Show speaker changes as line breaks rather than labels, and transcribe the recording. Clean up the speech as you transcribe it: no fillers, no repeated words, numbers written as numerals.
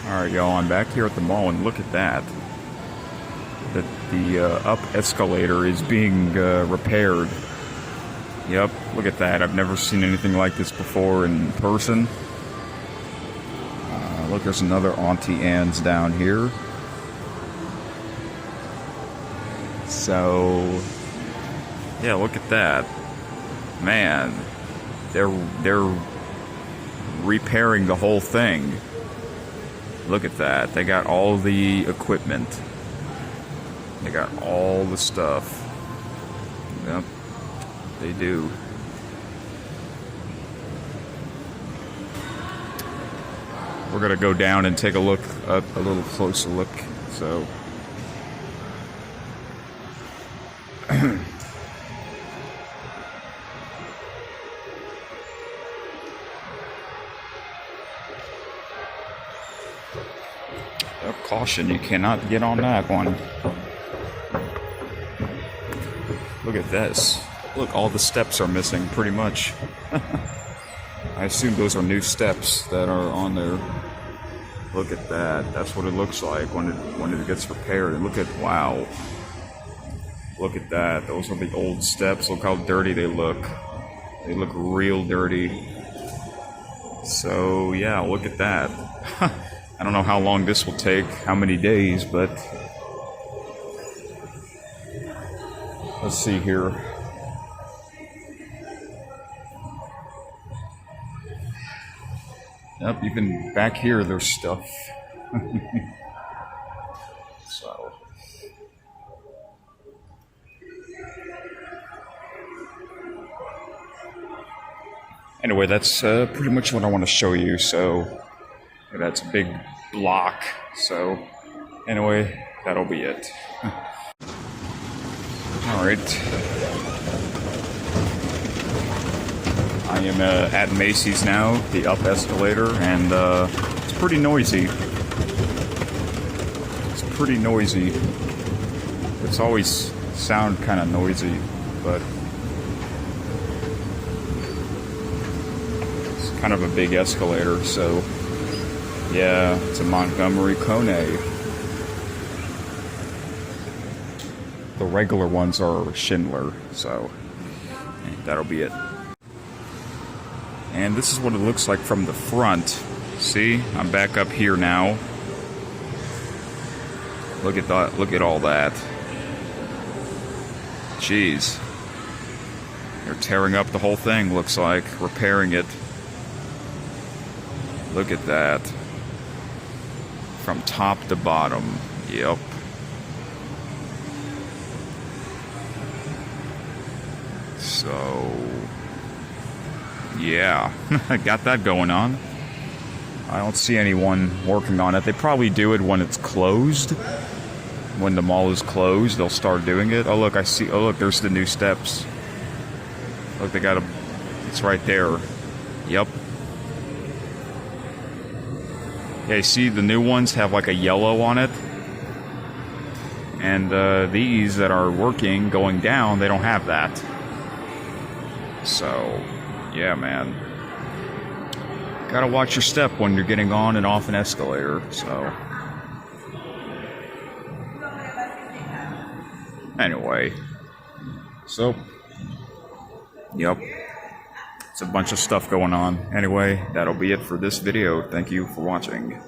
Alright, y'all, I'm back here at the mall, and look at that. The up escalator is being repaired. Yep, look at that. I've never seen anything like this before in person. Look, there's another Auntie Anne's down here. So, yeah, look at that. Man, they're repairing the whole thing. Look at that. They got all the equipment. They got all the stuff. Yep, they do. We're gonna go down and take a look, a little closer look. So, caution, you cannot get on that one. Look at this. Look, all the steps are missing, pretty much. I assume those are new steps that are on there. Look at that. That's what it looks like when it gets repaired. And look at, wow. Look at that. Those are the old steps. Look how dirty they look. They look real dirty. So, yeah, look at that. I don't know how long this will take, how many days, but let's see here. Yep, even back here there's stuff. So, anyway, that's pretty much what I want to show you. So, that's a big block. So, anyway, that'll be it. Alright. I am at Macy's now, the up escalator, and it's pretty noisy. It's pretty noisy. It's always sound kind of noisy, but it's kind of a big escalator, so yeah, it's a Montgomery Kone. The regular ones are Schindler, so that'll be it. And this is what it looks like from the front. See, I'm back up here now. Look at that, look at all that. Jeez. They're tearing up the whole thing, looks like, repairing it. Look at that. From top to bottom. Yep. So, yeah, I got that going on. I don't see anyone working on it. They probably do it when it's closed. When the mall is closed, they'll start doing it. Oh, look, I see. Oh, look, there's the new steps. Look, they got a... It's right there. Yep. Yeah, you see, the new ones have like a yellow on it. And these that are working, going down, they don't have that. So, yeah, man. Gotta watch your step when you're getting on and off an escalator, so. Anyway. So, yep. It's a bunch of stuff going on. Anyway, that'll be it for this video. Thank you for watching.